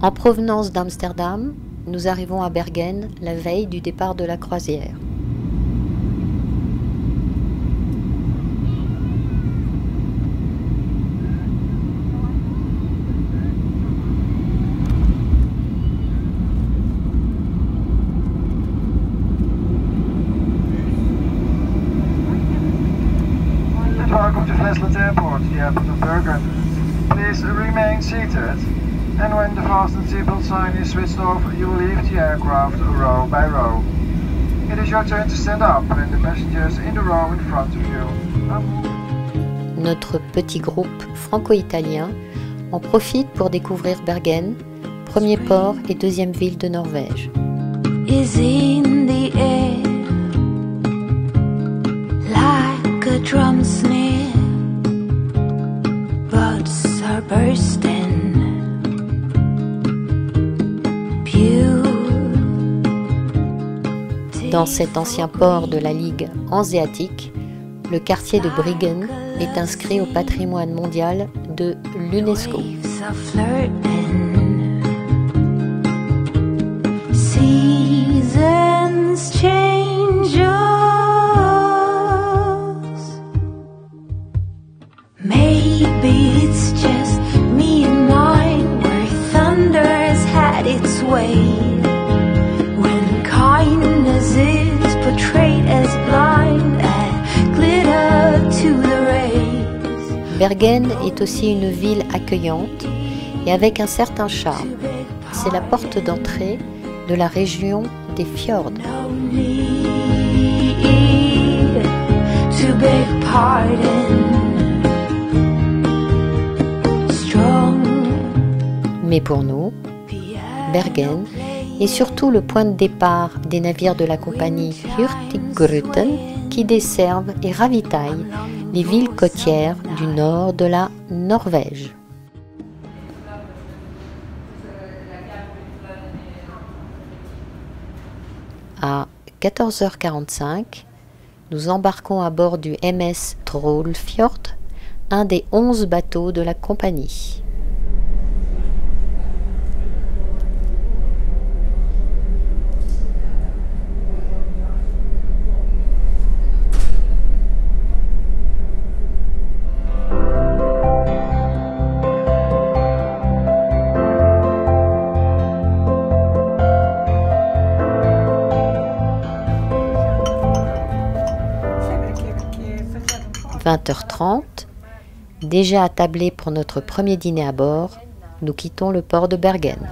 En provenance d'Amsterdam, nous arrivons à Bergen la veille du départ de la croisière. Welcome to Flesland Airport, the airport of Bergen. Please remain seated, and when the fasten seatbelt sign is switched off, you will leave the aircraft row by row. It is your turn to stand up when the passengers in the row in front of you. Notre petit groupe franco-italien en profite pour découvrir Bergen, premier port et deuxième ville de Norvège. Is in the air like a drum snare, buds are bursting, pure. Dans cet ancien port de la Ligue hanséatique, le quartier de Bryggen est inscrit au patrimoine mondial de l'UNESCO. Waves are flirting, seasons change us. Maybe it's just me and mine, where thunder has had its way, when kindness is portrayed as blind and glitter to the rays. Bergen est aussi une ville accueillante et avec un certain charme. C'est la porte d'entrée de la région des fjords. No need to beg pardon. Strong Mais pour nous, Bergen est surtout le point de départ des navires de la compagnie Hurtigruten qui desservent et ravitaillent les villes côtières du nord de la Norvège. À 14h45, nous embarquons à bord du MS Trollfjord, un des 11 bateaux de la compagnie. À 20h30, déjà attablés pour notre premier dîner à bord, nous quittons le port de Bergen.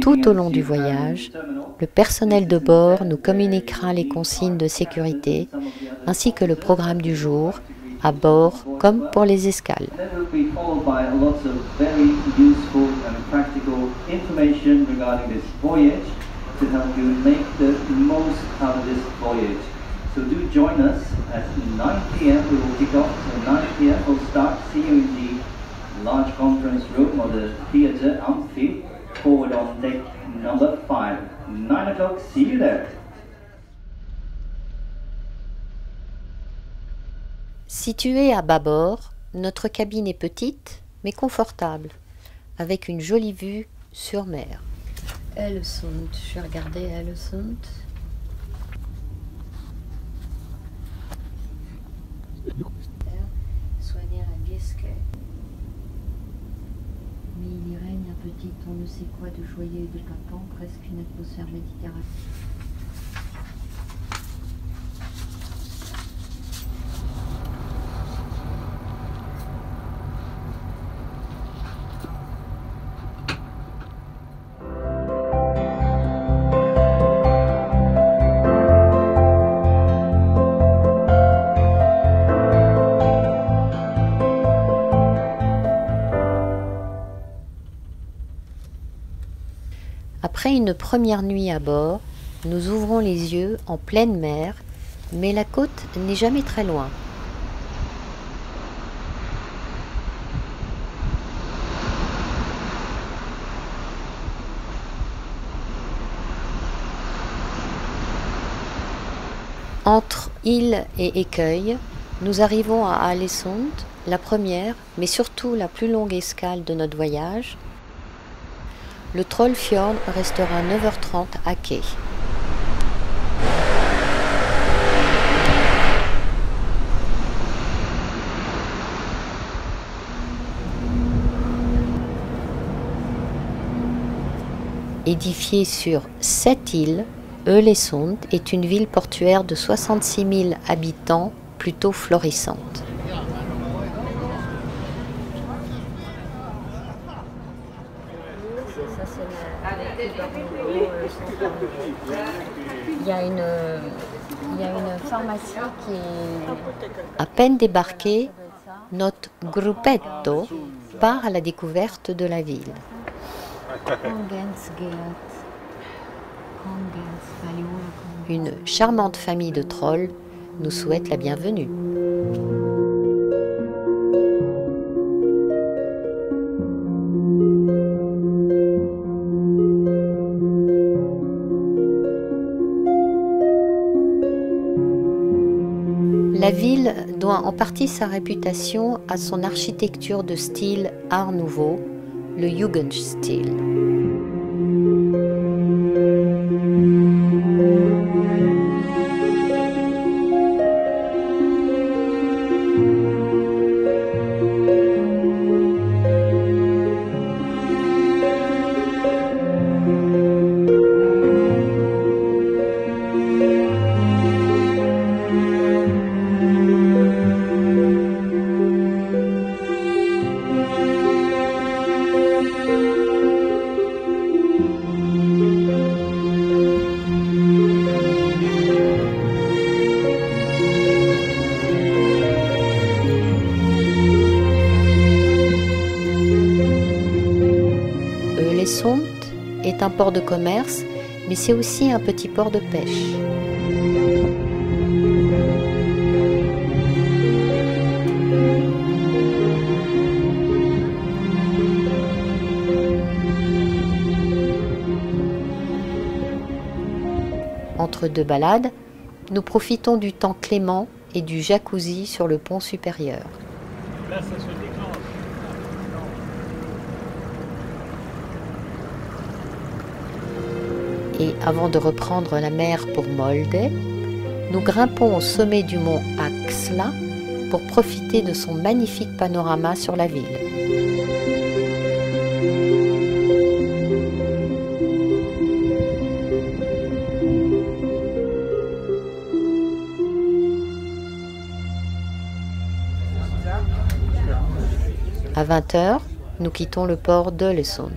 Tout au long du voyage, le personnel de bord nous communiquera les consignes de sécurité ainsi que le programme du jour, à bord comme pour les escales. So do join us at 9 p.m. We will kick off. So 9 p.m. we'll start. See you in the large conference room or the theatre amphi. Forward on deck number 5. 9 o'clock. See you there. Située à bâbord, notre cabine est petite mais confortable, avec une jolie vue sur mer. Ellesund, je vais regarder Ellesund. Soigner à Giske. Mais il y règne un petit on ne sait quoi de joyeux et de papant, presque une atmosphère méditerranéenne. Après une première nuit à bord, nous ouvrons les yeux en pleine mer, mais la côte n'est jamais très loin. Entre île et écueil, nous arrivons à Ålesund, la première, mais surtout la plus longue escale de notre voyage. Le Trollfjord restera 9h30 à quai. Édifiée sur 7 îles, Ålesund est une ville portuaire de 66 000 habitants, plutôt florissante. Il y a une pharmacie qui est... À peine débarqué, notre gruppetto part à la découverte de la ville. Une charmante famille de trolls nous souhaite la bienvenue. La ville doit en partie sa réputation à son architecture de style Art Nouveau, le Jugendstil. Ålesund est un port de commerce, mais c'est aussi un petit port de pêche. Entre deux balades, nous profitons du temps clément et du jacuzzi sur le pont supérieur. Là, ça se déclenche. Et avant de reprendre la mer pour Molde, nous grimpons au sommet du mont Axla pour profiter de son magnifique panorama sur la ville. À 20h, nous quittons le port d'Ålesund.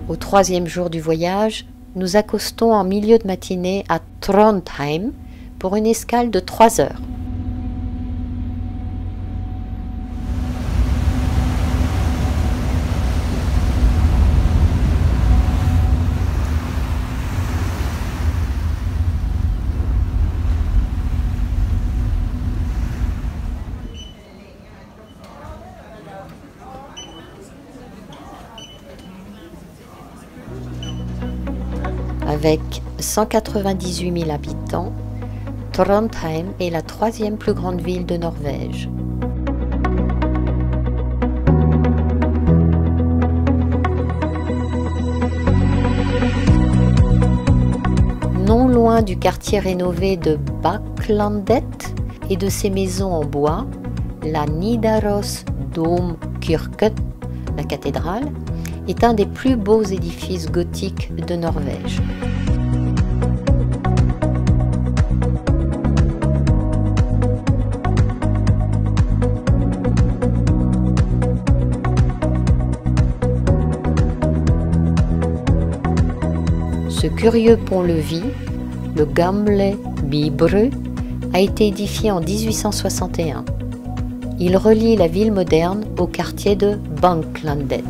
Au troisième jour du voyage, nous accostons en milieu de matinée à Trondheim pour une escale de 3 heures. Avec 198 000 habitants, Trondheim est la 3e plus grande ville de Norvège. Non loin du quartier rénové de Bakklandet et de ses maisons en bois, la Nidaros Domkirke, la cathédrale, est un des plus beaux édifices gothiques de Norvège. Ce curieux pont-levis, le Gamle Bybru, a été édifié en 1861. Il relie la ville moderne au quartier de Banklandet.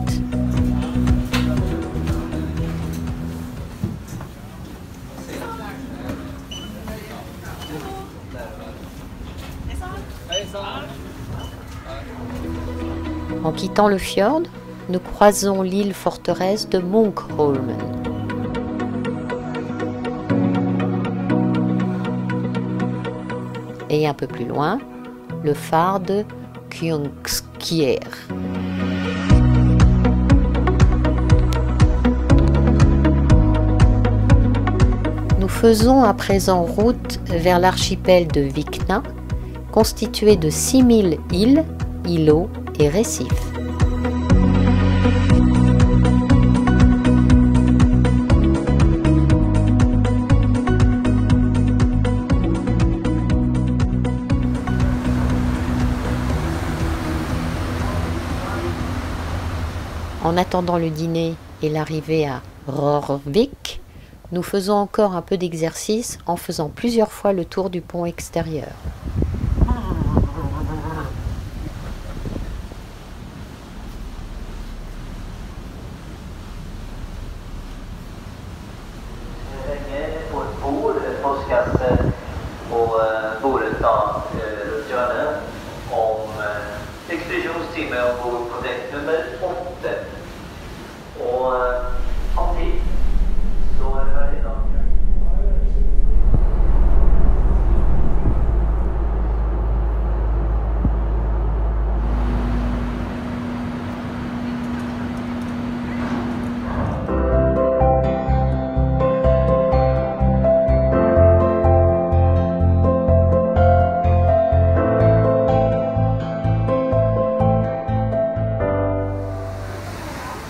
En quittant le fjord, nous croisons l'île forteresse de Munkholmen. Et un peu plus loin, le phare de Kungskjer. Nous faisons à présent route vers l'archipel de Vikna, constitué de 6000 îles, îlots et récifs. En attendant le dîner et l'arrivée à Rørvik, nous faisons encore un peu d'exercice en faisant plusieurs fois le tour du pont extérieur.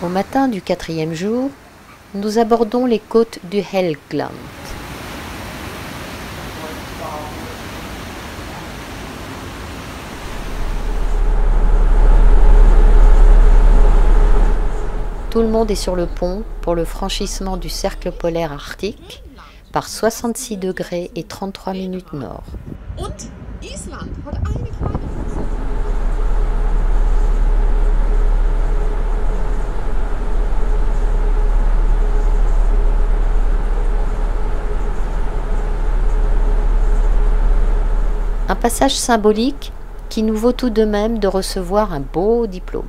Au matin du 4e jour, nous abordons les côtes du Helgeland. Tout le monde est sur le pont pour le franchissement du cercle polaire arctique par 66 degrés et 33 minutes nord. Und Island hat eine kleine Un passage symbolique qui nous vaut tout de même de recevoir un beau diplôme.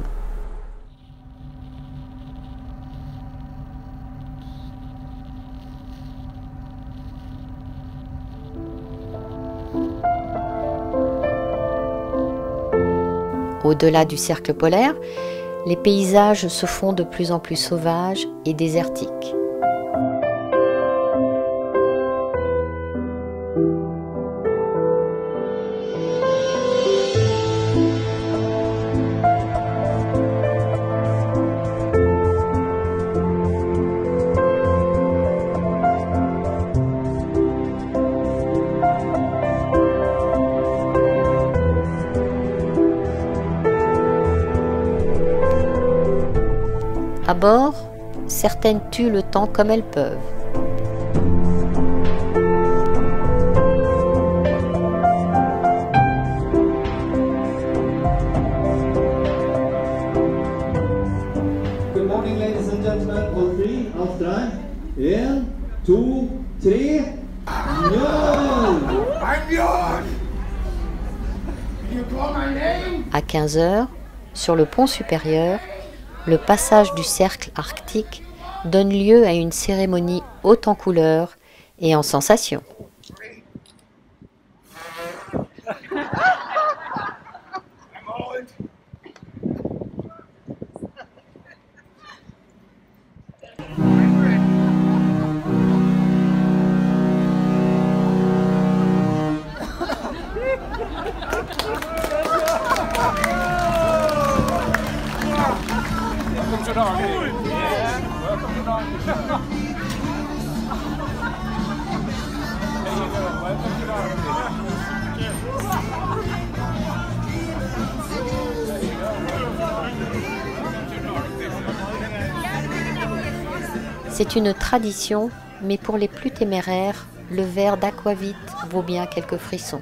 Au-delà du cercle polaire, les paysages se font de plus en plus sauvages et désertiques. À bord, certaines tuent le temps comme elles peuvent. Good morning, ladies and gentlemen. On three, off time. 1, 2, 3. À 15 h, sur le pont supérieur, le passage du cercle arctique donne lieu à une cérémonie haute en couleurs et en sensations. C'est une tradition mais pour les plus téméraires, le verre d'aquavit vaut bien quelques frissons.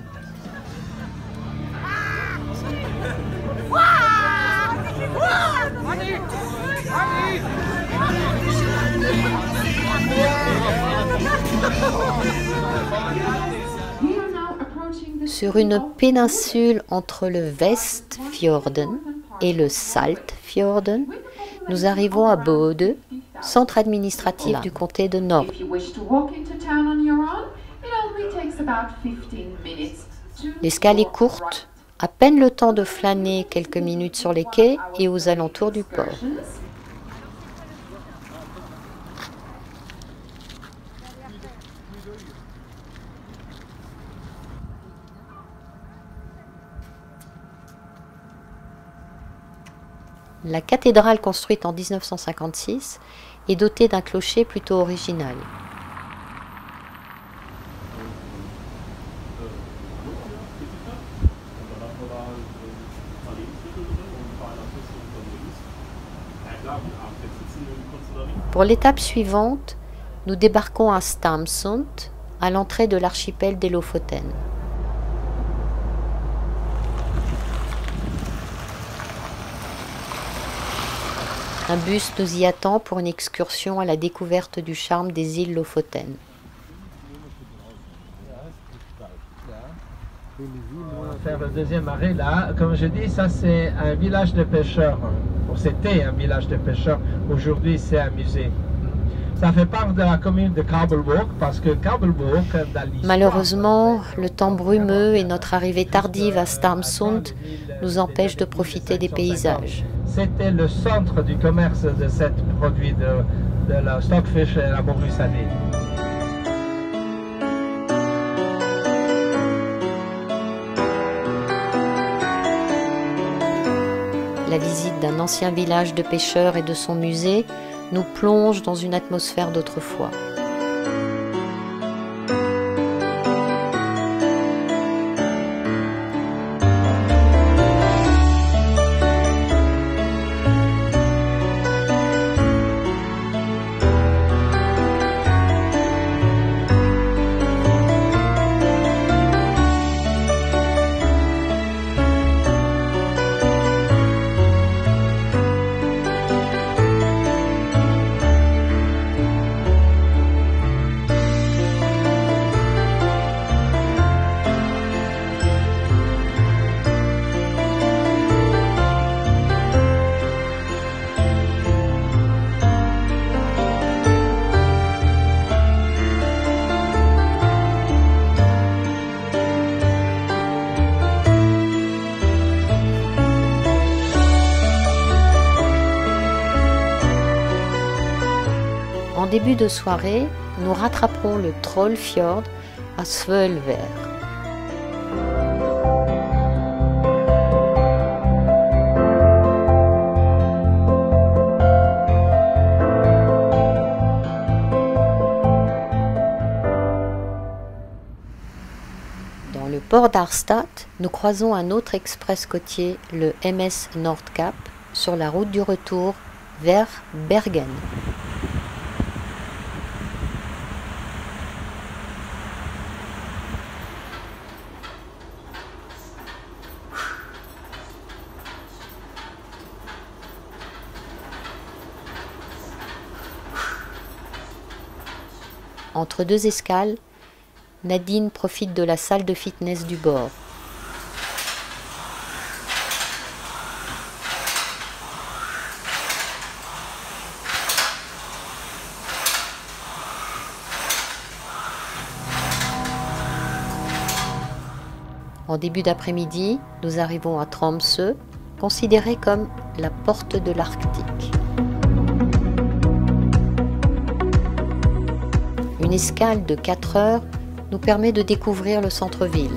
Sur une péninsule entre le Vestfjorden et le Saltfjorden, nous arrivons à Bodø, centre administratif du comté de Nord. L'escale est courte, à peine le temps de flâner quelques minutes sur les quais et aux alentours du port. La cathédrale, construite en 1956, est dotée d'un clocher plutôt original. Pour l'étape suivante, nous débarquons à Stamsund, à l'entrée de l'archipel des Lofoten. Un bus nous y attend pour une excursion à la découverte du charme des îles Lofoten. On va faire le deuxième arrêt là. Comme je dis, ça c'est un village de pêcheurs. C'était un village de pêcheurs. Aujourd'hui, c'est un musée. Ça fait part de la commune de Kabelburg parce que Kabelburg, malheureusement, le temps brumeux et notre arrivée tardive à Stamsund nous empêchent de profiter des paysages. C'était le centre du commerce de ce produit de la stockfish et la morue salée. La visite d'un ancien village de pêcheurs et de son musée nous plonge dans une atmosphère d'autrefois. En début de soirée, nous rattraperons le Trollfjord à Svølver. Dans le port d'Harstad, nous croisons un autre express côtier, le MS Nordkapp, sur la route du retour vers Bergen. Entre deux escales, Nadine profite de la salle de fitness du bord. En début d'après-midi, nous arrivons à Tromsø, considérée comme la porte de l'Arctique. Une escale de 4 heures nous permet de découvrir le centre-ville.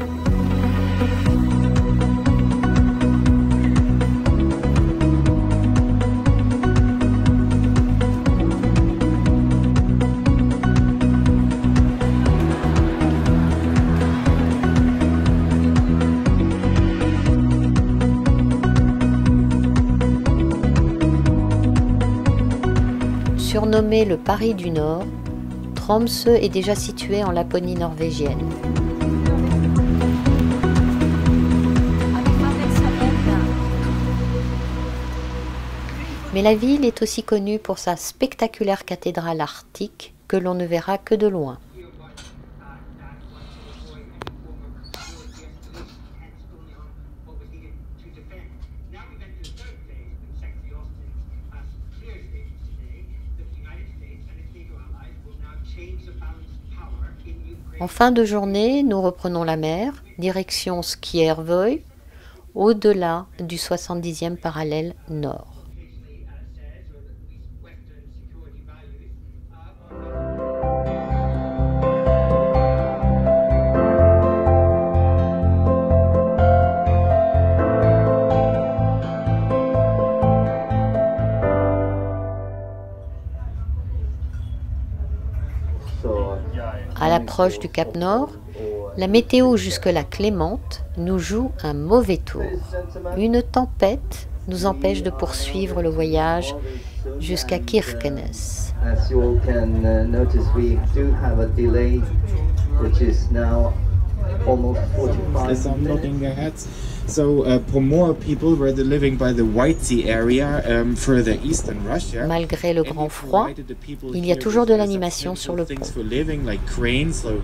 Surnommé le Paris du Nord, Tromsø est déjà situé en Laponie norvégienne. Mais la ville est aussi connue pour sa spectaculaire cathédrale arctique que l'on ne verra que de loin. En fin de journée, nous reprenons la mer, direction Skjervøy, au-delà du 70e parallèle nord. À l'approche du Cap Nord, la météo jusque-là clémente nous joue un mauvais tour. Une tempête nous empêche de poursuivre le voyage jusqu'à Kirkenes. As you all can notice, we do have a delay, which is now almost 45 As I'm nodding their heads. So for more people were living by the White Sea area further east in Russia. Malgré le grand froid, il y a toujours de l'animation sur le pont. Things for living, like cranes, so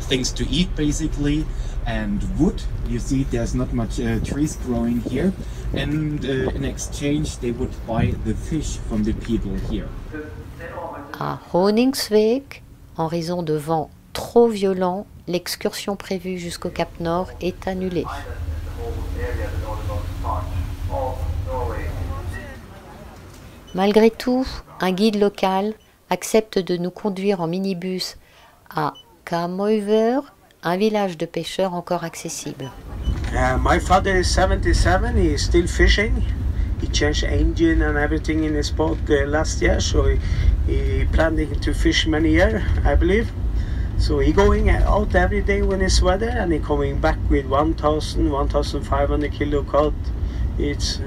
things to eat basically, and wood. You see, there's not much trees growing here, and in exchange they would buy the fish from the people here. À Honningsvik, en raison de vents trop violents, l'excursion prévue jusqu'au Cap Nord est annulée. Malgré tout, un guide local accepte de nous conduire en minibus à Kamøyvør, un village de pêcheurs encore accessible. My father is 77, he is still fishing. He changed engine and everything in his boat last year, so he planning to fish many years, I believe. So he going out every day when it's weather, and he coming back with 1,500 kilo cod. It's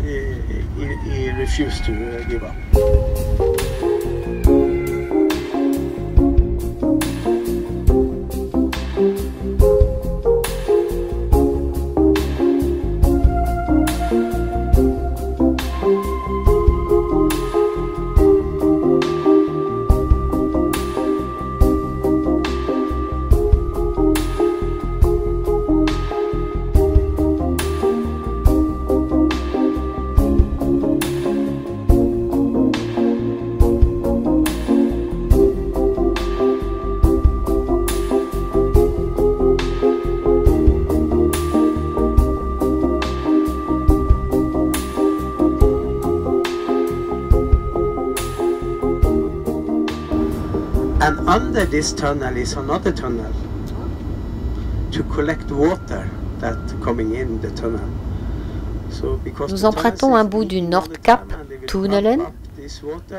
he refused to give up. And under this tunnel is another tunnel to collect water that coming in the tunnel. So because Nous empruntons un bout du Nordkapp-tunnelen,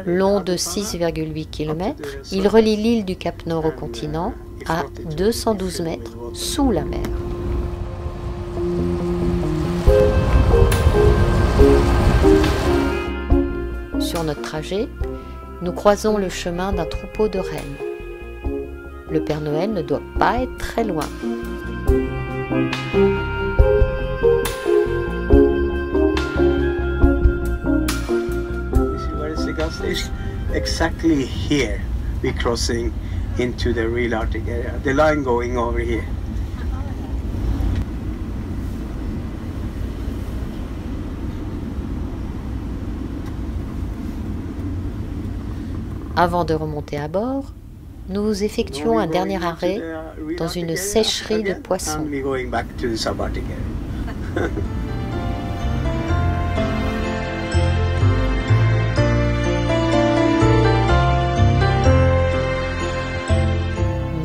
long de 6,8 km. Il relie l'île du Cap Nord au continent à 212 mètres sous la mer. Sur notre trajet, nous croisons le chemin d'un troupeau de rennes. Le Père Noël ne doit pas être très loin. Exactly here we're crossing into the real Arctic area. The line going over here. Avant de remonter à bord, nous effectuons un dernier arrêt dans une sécherie de poissons.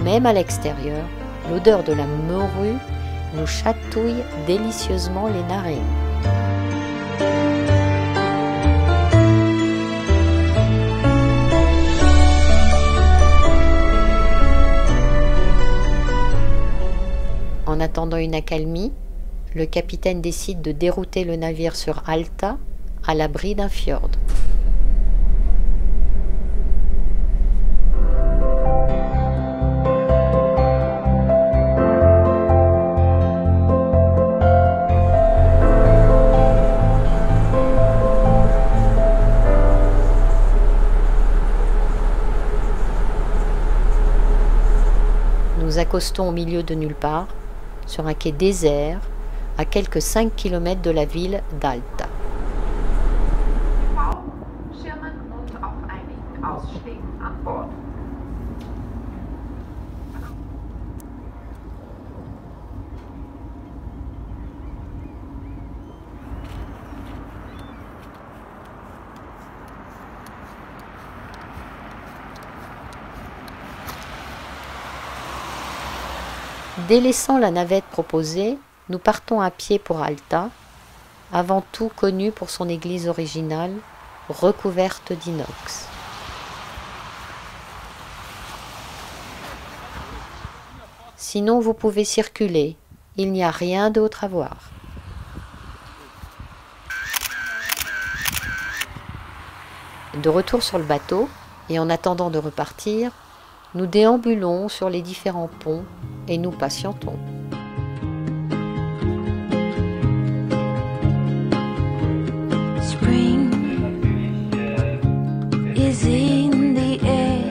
Même à l'extérieur, l'odeur de la morue nous chatouille délicieusement les narines. En attendant une accalmie, le capitaine décide de dérouter le navire sur Alta, à l'abri d'un fjord. Nous accostons au milieu de nulle part, sur un quai désert, à quelques 5 km de la ville d'Alta. Délaissant la navette proposée, nous partons à pied pour Alta, avant tout connue pour son église originale, recouverte d'inox. Sinon, vous pouvez circuler, il n'y a rien d'autre à voir. De retour sur le bateau, et en attendant de repartir, nous déambulons sur les différents ponts et nous patientons. Spring is in the air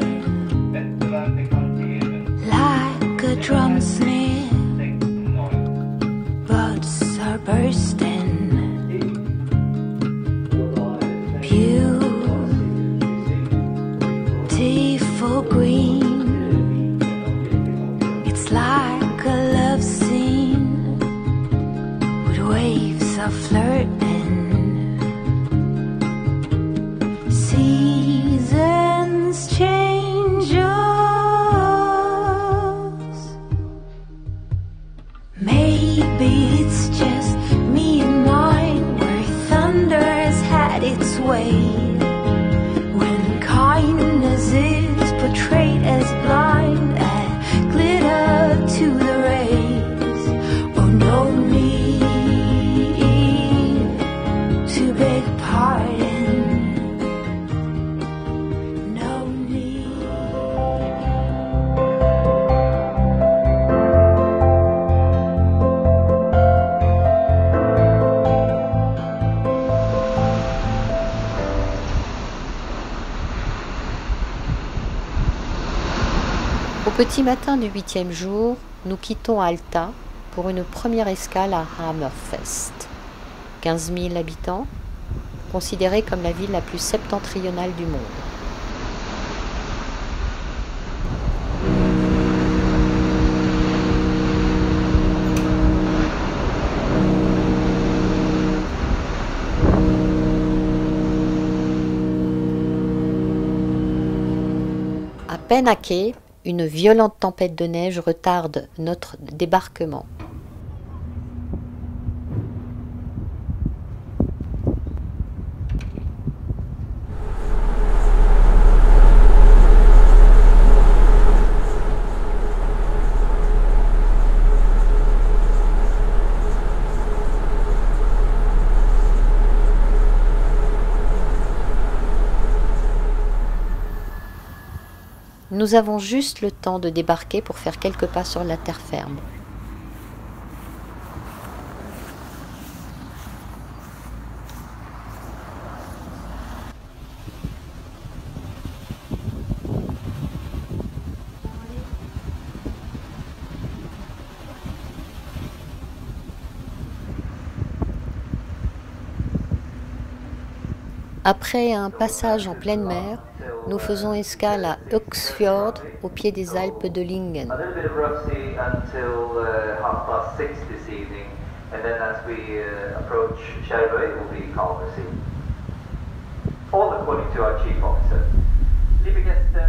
like a drum snare. Buds are bursting. Beautiful green. It's like a love scene with waves of flirting. Seasons change us. Maybe it's just me and mine, where thunder's had its way. When kindness is portrayed as blind and glitter to the rays. Oh, no need to beg pardon. No need. Au petit matin du 8e jour, nous quittons Alta pour une première escale à Hammerfest. 15 000 habitants, considérée comme la ville la plus septentrionale du monde. À peine à quai, une violente tempête de neige retarde notre débarquement. Nous avons juste le temps de débarquer pour faire quelques pas sur la terre ferme. Après un passage en pleine mer, nous faisons escale à Øksfjord, au pied des Alpes de Lyngen. A little bit of rough sea until 6:30 this evening, and then as we approach Skjervøy, it will be calmer sea. All according to our chief officer. Liebe Gäste.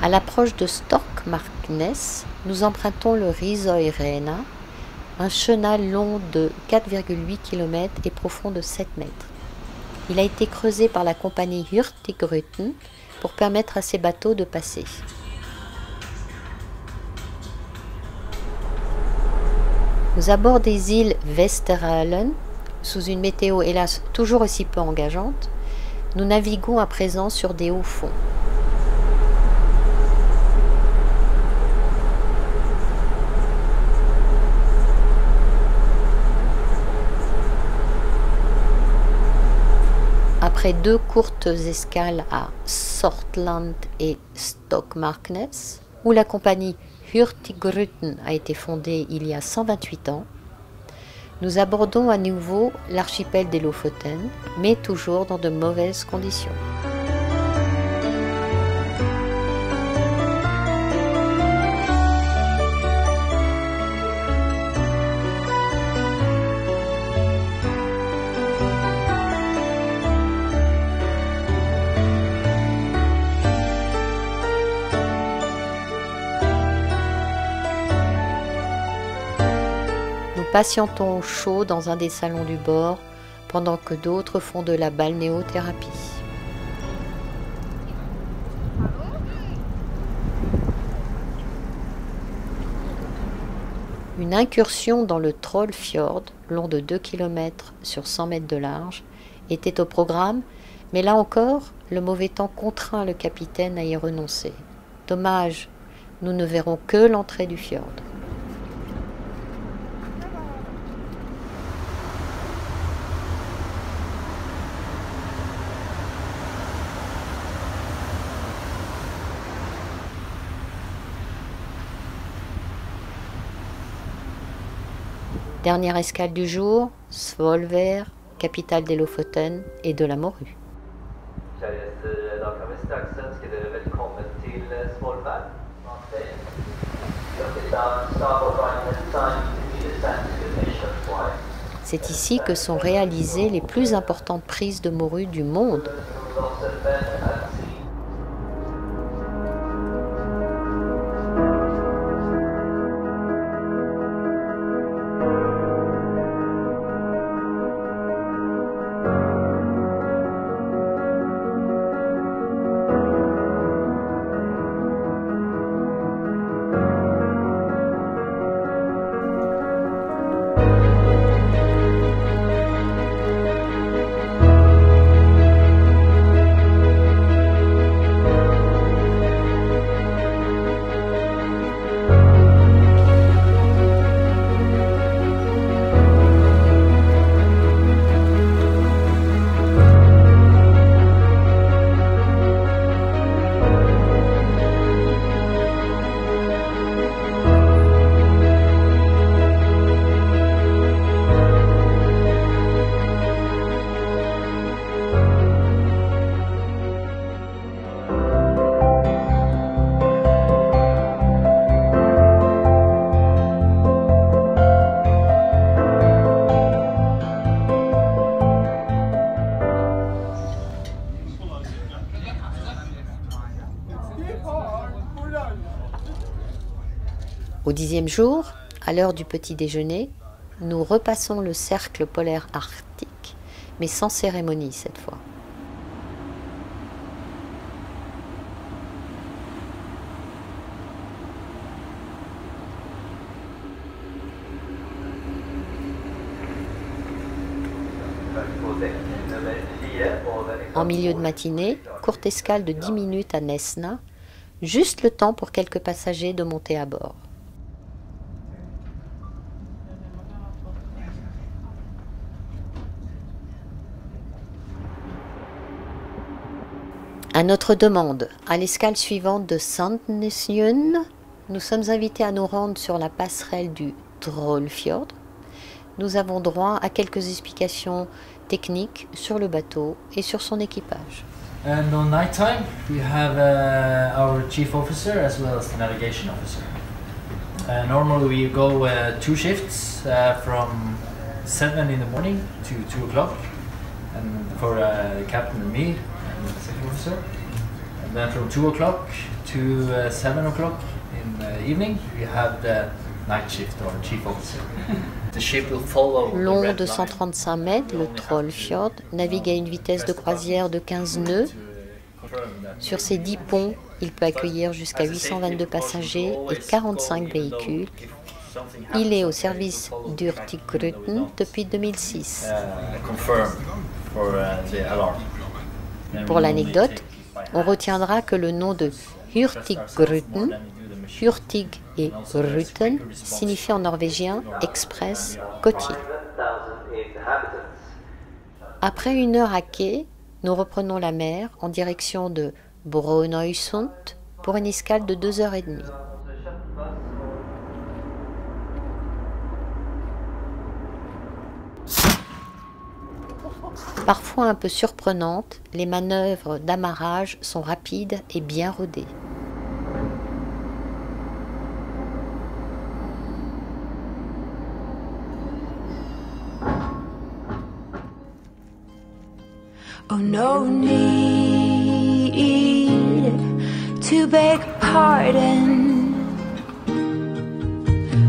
À l'approche de Stokmarknes, nous empruntons le Risøyrena, un chenal long de 4,8 km et profond de 7 mètres. Il a été creusé par la compagnie Hurtigruten pour permettre à ces bateaux de passer. Aux abords des îles Vesteralen, sous une météo hélas toujours aussi peu engageante, Nous naviguons à présent sur des hauts fonds. Après 2 courtes escales à Sortland et Stokmarknes, où la compagnie Hurtigruten a été fondée il y a 128 ans, nous abordons à nouveau l'archipel des Lofoten, mais toujours dans de mauvaises conditions. Patientons au chaud dans un des salons du bord, pendant que d'autres font de la balnéothérapie. Une incursion dans le Trollfjord, long de 2 km sur 100 mètres de large, était au programme, mais là encore, le mauvais temps contraint le capitaine à y renoncer. Dommage, nous ne verrons que l'entrée du fjord. Dernière escale du jour, Svolvær, capitale des Lofoten et de la morue. C'est ici que sont réalisées les plus importantes prises de morue du monde. Au 10e jour, à l'heure du petit déjeuner, nous repassons le cercle polaire arctique, mais sans cérémonie cette fois. En milieu de matinée, courte escale de 10 minutes à Nesna, juste le temps pour quelques passagers de monter à bord. À notre demande, à l'escale suivante de Sandnessjøen, nous sommes invités à nous rendre sur la passerelle du Trollfjord. Nous avons droit à quelques explications techniques sur le bateau et sur son équipage. And on night time, we have our chief officer as well as the navigation officer. Normally we go 2 shifts from 7 in the morning to 2 o'clock, and for the captain and me and the second officer. And then from 2 o'clock to 7 o'clock in the evening, we have the night shift or chief officer. The ship will follow long de 135 mètres, le Trollfjord navigue à une vitesse de croisière de 15 nœuds. Sur ces 10 ponts, il peut accueillir jusqu'à 822 passagers et 45 véhicules. Il est au service d'Hurtigruten depuis 2006. Pour l'anecdote, on retiendra que le nom de Hurtigruten, Hurtig et Ruten, signifie en norvégien express côtier. Après 1 heure à quai, nous reprenons la mer en direction de Brønnøysund pour une escale de 2h30. Parfois un peu surprenantes, les manœuvres d'amarrage sont rapides et bien rodées. Oh, no need to beg pardon.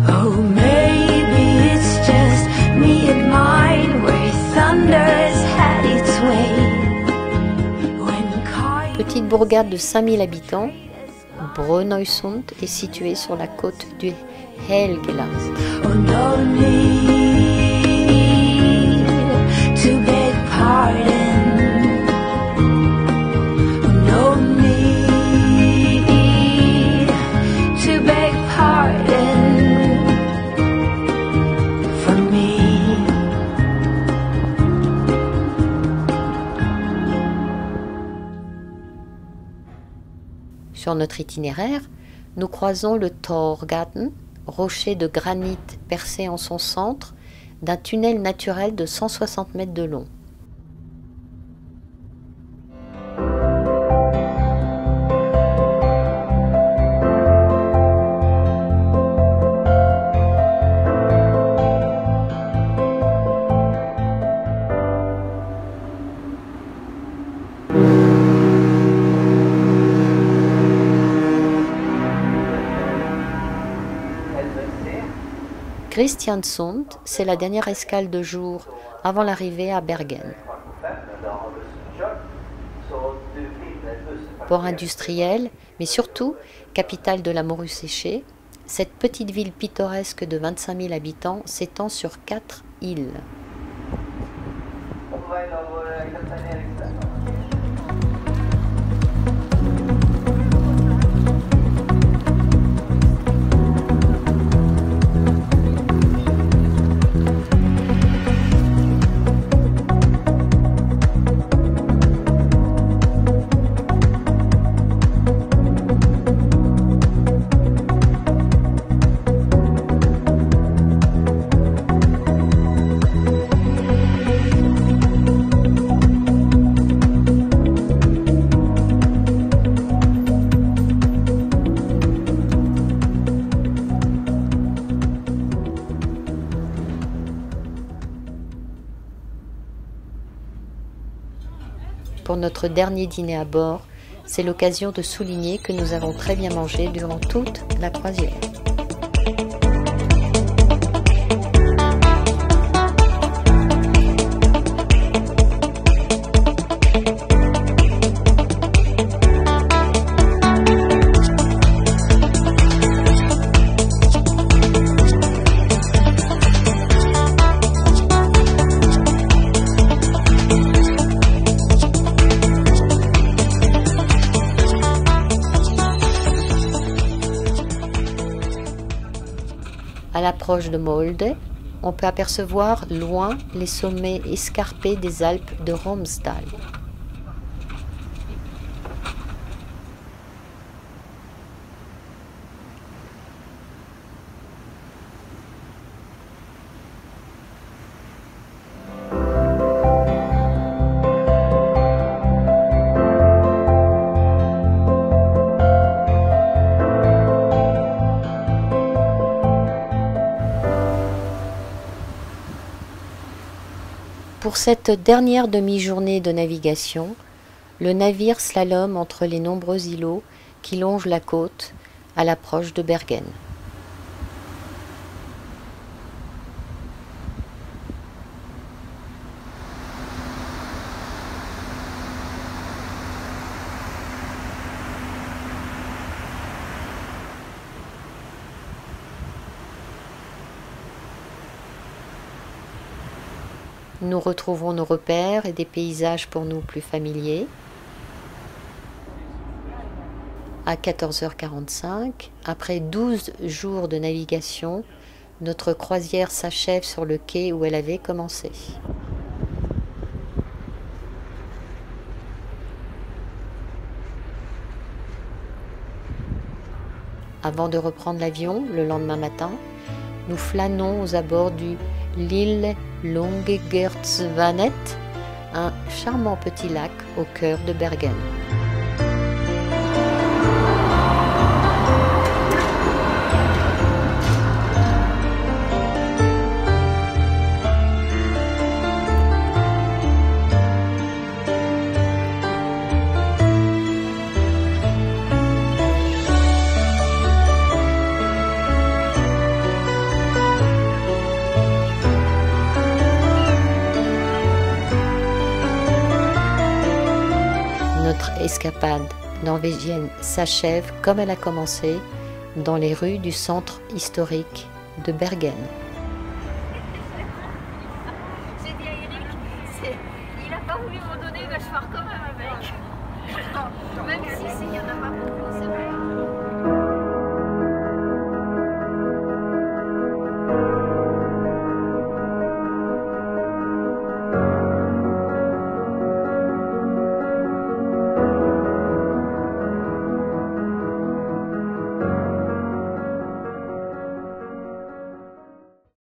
Oh, maybe it's just me and mine where thunder's had its way. Petite bourgade de 5000 habitants, Brønnøysund est située sur la côte du Helgeland. Oh, no need to beg pardon. Sur notre itinéraire, nous croisons le Torgatan, rocher de granit percé en son centre, d'un tunnel naturel de 160 mètres de long. Kristiansund, c'est la dernière escale de jour avant l'arrivée à Bergen. Port industriel, mais surtout capitale de la morue séchée, cette petite ville pittoresque de 25 000 habitants s'étend sur 4 îles. Pour notre dernier dîner à bord, c'est l'occasion de souligner que nous avons très bien mangé durant toute la croisière. À l'approche de Molde, on peut apercevoir loin les sommets escarpés des Alpes de Romsdal. Pour cette dernière demi-journée de navigation, le navire slalome entre les nombreux îlots qui longent la côte à l'approche de Bergen. nous retrouvons nos repères et des paysages pour nous plus familiers. À 14h45, après 12 jours de navigation, notre croisière s'achève sur le quai où elle avait commencé. Avant de reprendre l'avion le lendemain matin, nous flânons aux abords du Lille Longegertsvanet, un charmant petit lac au cœur de Bergen. Notre escapade norvégienne s'achève comme elle a commencé, dans les rues du centre historique de Bergen.